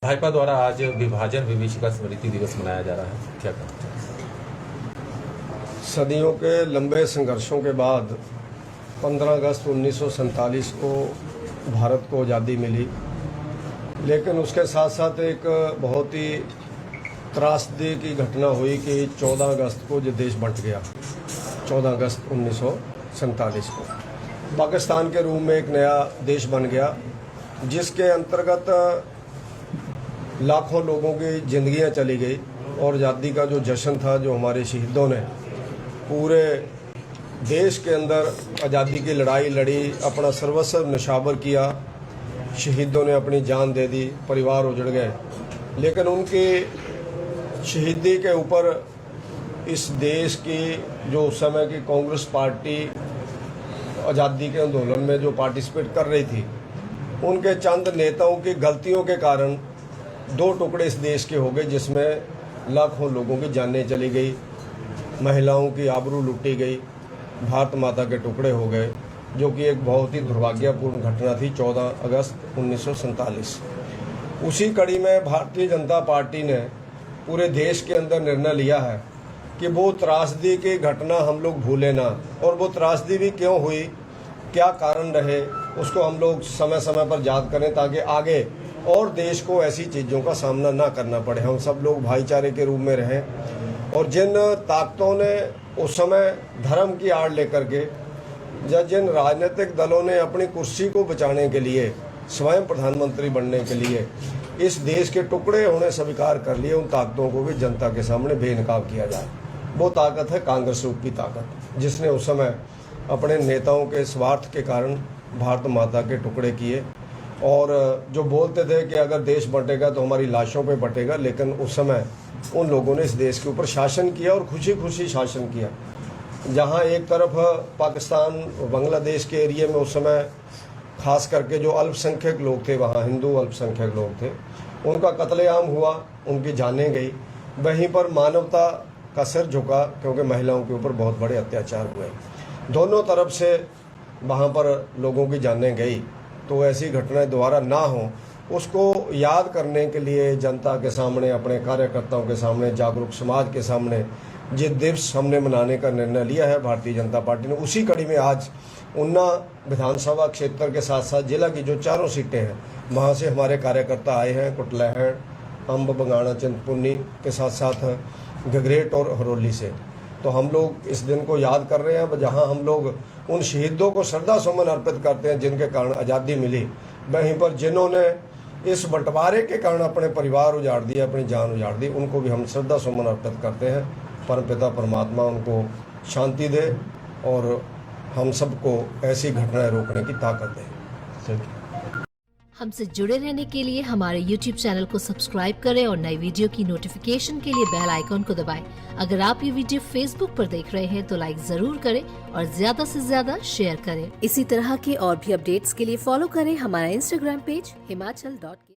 भाजपा द्वारा आज विभाजन विभीषिका स्मृति दिवस मनाया जा रहा है, क्या कहना चाहेंगे? सदियों के लंबे संघर्षों के बाद 15 अगस्त 1947 को भारत को आज़ादी मिली, लेकिन उसके साथ साथ एक बहुत ही त्रासदी की घटना हुई कि 14 अगस्त को जो देश बंट गया। 14 अगस्त 1947 को पाकिस्तान के रूप में एक नया देश बन गया, जिसके अंतर्गत लाखों लोगों की ज़िंदगियां चली गई और आज़ादी का जो जश्न था, जो हमारे शहीदों ने पूरे देश के अंदर आज़ादी की लड़ाई लड़ी, अपना सर्वस्व निछावर किया, शहीदों ने अपनी जान दे दी, परिवार उजड़ गए, लेकिन उनकी शहीदी के ऊपर इस देश की जो उस समय की कांग्रेस पार्टी आज़ादी के आंदोलन में जो पार्टिसिपेट कर रही थी, उनके चंद नेताओं की गलतियों के कारण 2 टुकड़े इस देश के हो गए, जिसमें लाखों लोगों की जानें चली गई, महिलाओं की आबरू लूटी गई, भारत माता के टुकड़े हो गए, जो कि एक बहुत ही दुर्भाग्यपूर्ण घटना थी 14 अगस्त 1947। उसी कड़ी में भारतीय जनता पार्टी ने पूरे देश के अंदर निर्णय लिया है कि वो त्रासदी की घटना हम लोग भूलें ना, और वो त्रासदी भी क्यों हुई, क्या कारण रहे, उसको हम लोग समय समय पर याद करें, ताकि आगे और देश को ऐसी चीज़ों का सामना ना करना पड़े। हम सब लोग भाईचारे के रूप में रहें। और जिन ताकतों ने उस समय धर्म की आड़ लेकर के, या जिन राजनीतिक दलों ने अपनी कुर्सी को बचाने के लिए, स्वयं प्रधानमंत्री बनने के लिए इस देश के टुकड़े होने स्वीकार कर लिए, उन ताकतों को भी जनता के सामने बेनकाब किया जाए। वो ताकत है कांग्रेस रूप की ताकत, जिसने उस समय अपने नेताओं के स्वार्थ के कारण भारत माता के टुकड़े किए, और जो बोलते थे कि अगर देश बंटेगा तो हमारी लाशों पे बंटेगा, लेकिन उस समय उन लोगों ने इस देश के ऊपर शासन किया, और खुशी खुशी शासन किया। जहां एक तरफ पाकिस्तान बांग्लादेश के एरिया में उस समय खास करके जो अल्पसंख्यक लोग थे, वहाँ हिंदू अल्पसंख्यक लोग थे, उनका कत्लेआम हुआ, उनकी जानें गई। वहीं पर मानवता का सिर झुका, क्योंकि महिलाओं के ऊपर बहुत बड़े अत्याचार हुए। दोनों तरफ से वहाँ पर लोगों की जानें गई। तो ऐसी घटनाएं दोबारा ना हो, उसको याद करने के लिए जनता के सामने, अपने कार्यकर्ताओं के सामने, जागरूक समाज के सामने ये दिवस हमने मनाने का निर्णय लिया है भारतीय जनता पार्टी ने। उसी कड़ी में आज उन्ना विधानसभा क्षेत्र के साथ साथ जिला की जो 4 सीटें हैं, वहाँ से हमारे कार्यकर्ता आए हैं, कुटलैहड़, अम्ब, बंगाणा, चिंतपूर्णी के साथ साथ गगरेट और हरोली से। तो हम लोग इस दिन को याद कर रहे हैं, जहां हम लोग उन शहीदों को श्रद्धा सुमन अर्पित करते हैं जिनके कारण आज़ादी मिली, वहीं पर जिन्होंने इस बंटवारे के कारण अपने परिवार उजाड़ दिए, अपनी जान उजाड़ दी, उनको भी हम श्रद्धा सुमन अर्पित करते हैं। परमपिता परमात्मा उनको शांति दे और हम सबको ऐसी घटनाएं रोकने की ताकत दे। हमसे जुड़े रहने के लिए हमारे YouTube चैनल को सब्सक्राइब करें और नई वीडियो की नोटिफिकेशन के लिए बेल आइकॉन को दबाएं। अगर आप ये वीडियो Facebook पर देख रहे हैं तो लाइक जरूर करें और ज्यादा से ज्यादा शेयर करें। इसी तरह के और भी अपडेट्स के लिए फॉलो करें हमारा Instagram पेज himachal.ke।